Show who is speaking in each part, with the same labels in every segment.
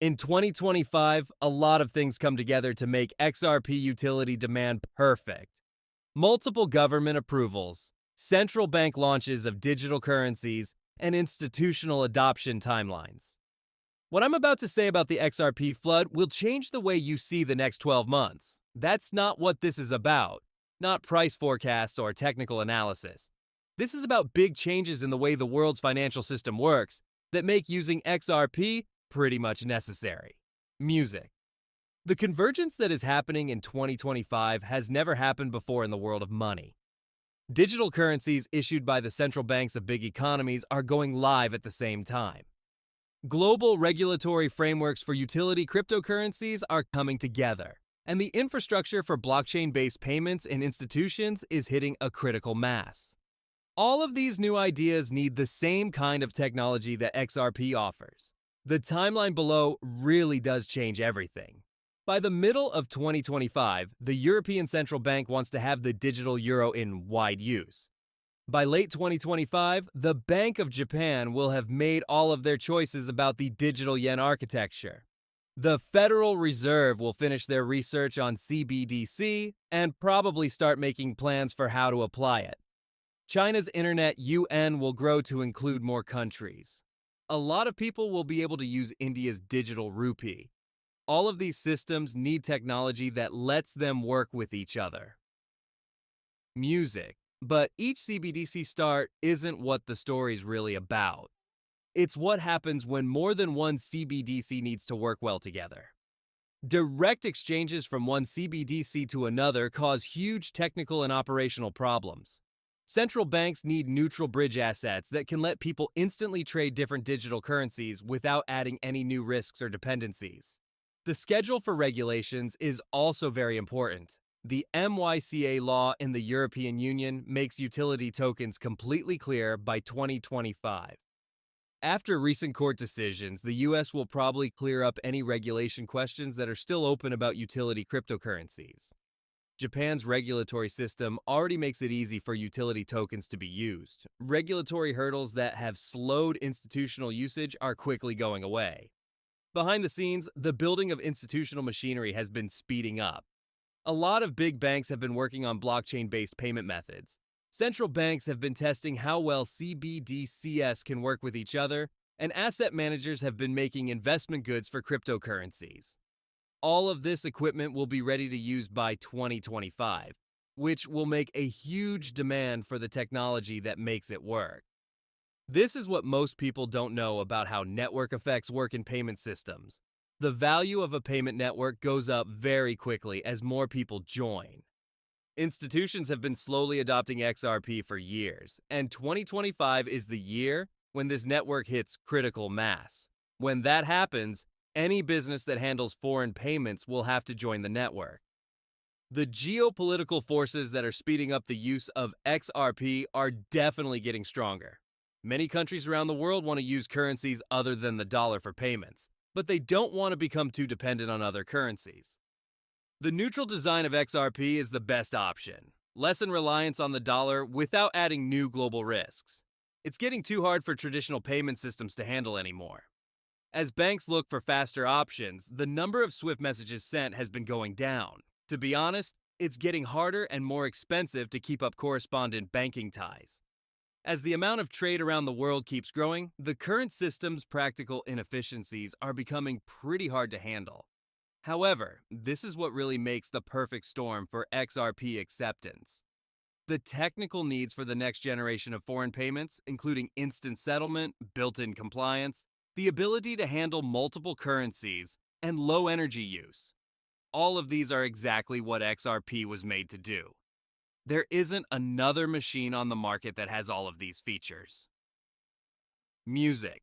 Speaker 1: In 2025, a lot of things come together to make XRP utility demand perfect. Multiple government approvals, central bank launches of digital currencies, and institutional adoption timelines. What I'm about to say about the XRP flood will change the way you see the next 12 months. That's not what this is about, not price forecasts or technical analysis. This is about big changes in the way the world's financial system works that make using XRP pretty much necessary. Music. The convergence that is happening in 2025 has never happened before in the world of money. Digital currencies issued by the central banks of big economies are going live at the same time. Global regulatory frameworks for utility cryptocurrencies are coming together, and the infrastructure for blockchain-based payments in institutions is hitting a critical mass. All of these new ideas need the same kind of technology that XRP offers. The timeline below really does change everything. By the middle of 2025, the European Central Bank wants to have the digital euro in wide use. By late 2025, the Bank of Japan will have made all of their choices about the digital yen architecture. The Federal Reserve will finish their research on CBDC and probably start making plans for how to apply it. China's internet yuan will grow to include more countries. A lot of people will be able to use India's digital rupee. All of these systems need technology that lets them work with each other. Music. But each CBDC start isn't what the story's really about. It's what happens when more than one CBDC needs to work well together. Direct exchanges from one CBDC to another cause huge technical and operational problems. Central banks need neutral bridge assets that can let people instantly trade different digital currencies without adding any new risks or dependencies. The schedule for regulations is also very important. The MYCA law in the European Union makes utility tokens completely clear by 2025. After recent court decisions, the US will probably clear up any regulation questions that are still open about utility cryptocurrencies. Japan's regulatory system already makes it easy for utility tokens to be used. Regulatory hurdles that have slowed institutional usage are quickly going away. Behind the scenes, the building of institutional machinery has been speeding up. A lot of big banks have been working on blockchain-based payment methods. Central banks have been testing how well CBDCs can work with each other, and asset managers have been making investment goods for cryptocurrencies. All of this equipment will be ready to use by 2025, which will make a huge demand for the technology that makes it work. This is what most people don't know about how network effects work in payment systems. The value of a payment network goes up very quickly as more people join. Institutions have been slowly adopting XRP for years, and 2025 is the year when this network hits critical mass. When that happens, any business that handles foreign payments will have to join the network. The geopolitical forces that are speeding up the use of XRP are definitely getting stronger. Many countries around the world want to use currencies other than the dollar for payments, but they don't want to become too dependent on other currencies. The neutral design of XRP is the best option. Lessen reliance on the dollar without adding new global risks. It's getting too hard for traditional payment systems to handle anymore. As banks look for faster options, the number of SWIFT messages sent has been going down. To be honest, it's getting harder and more expensive to keep up correspondent banking ties. As the amount of trade around the world keeps growing, the current system's practical inefficiencies are becoming pretty hard to handle. However, this is what really makes the perfect storm for XRP acceptance. The technical needs for the next generation of foreign payments, including instant settlement, built-in compliance, the ability to handle multiple currencies, and low energy use. All of these are exactly what XRP was made to do. There isn't another machine on the market that has all of these features. Music.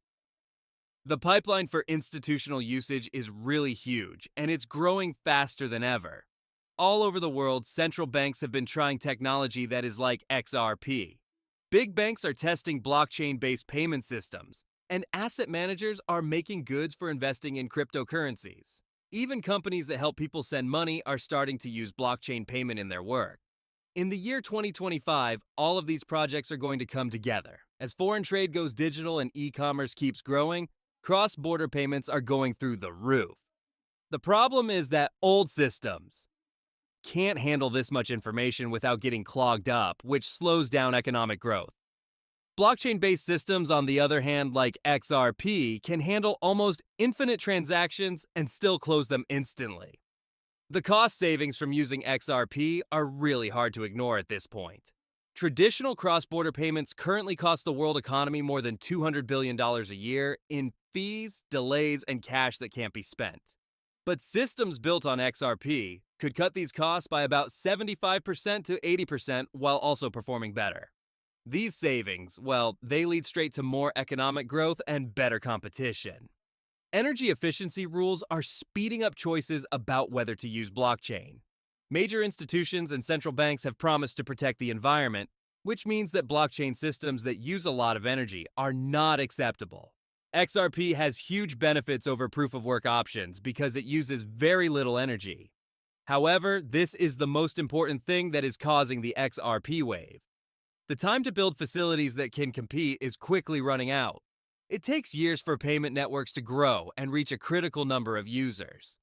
Speaker 1: The pipeline for institutional usage is really huge, and it's growing faster than ever. All over the world, central banks have been trying technology that is like XRP. Big banks are testing blockchain-based payment systems, and asset managers are making goods for investing in cryptocurrencies. Even companies that help people send money are starting to use blockchain payment in their work. In the year 2025, all of these projects are going to come together. As foreign trade goes digital and e-commerce keeps growing, cross-border payments are going through the roof. The problem is that old systems can't handle this much information without getting clogged up, which slows down economic growth. Blockchain-based systems, on the other hand, like XRP, can handle almost infinite transactions and still close them instantly. The cost savings from using XRP are really hard to ignore at this point. Traditional cross-border payments currently cost the world economy more than $200 billion a year in fees, delays, and cash that can't be spent. But systems built on XRP could cut these costs by about 75% to 80% while also performing better. These savings, well, they lead straight to more economic growth and better competition. Energy efficiency rules are speeding up choices about whether to use blockchain. Major institutions and central banks have promised to protect the environment, which means that blockchain systems that use a lot of energy are not acceptable. XRP has huge benefits over proof-of-work options because it uses very little energy. However, this is the most important thing that is causing the XRP wave. The time to build facilities that can compete is quickly running out. It takes years for payment networks to grow and reach a critical number of users.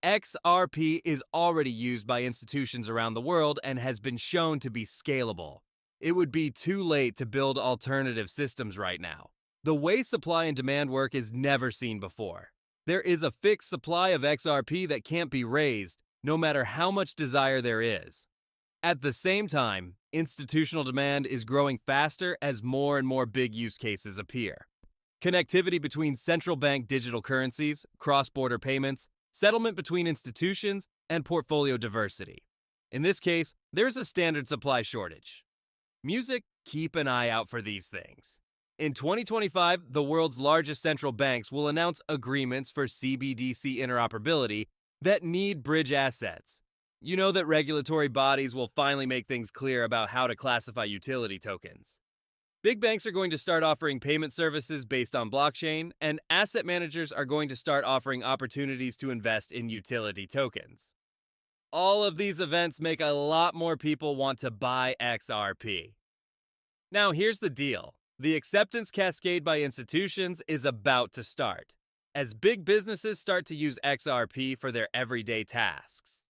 Speaker 1: XRP is already used by institutions around the world and has been shown to be scalable. It would be too late to build alternative systems right now. The way supply and demand work is never seen before. There is a fixed supply of XRP that can't be raised, no matter how much desire there is. At the same time, institutional demand is growing faster as more and more big use cases appear. Connectivity between central bank digital currencies, cross-border payments, settlement between institutions, and portfolio diversity. In this case, there's a standard supply shortage. Music, keep an eye out for these things. In 2025, the world's largest central banks will announce agreements for CBDC interoperability that need bridge assets. You know that regulatory bodies will finally make things clear about how to classify utility tokens. Big banks are going to start offering payment services based on blockchain, and asset managers are going to start offering opportunities to invest in utility tokens. All of these events make a lot more people want to buy XRP. Now here's the deal. The acceptance cascade by institutions is about to start, as big businesses start to use XRP for their everyday tasks.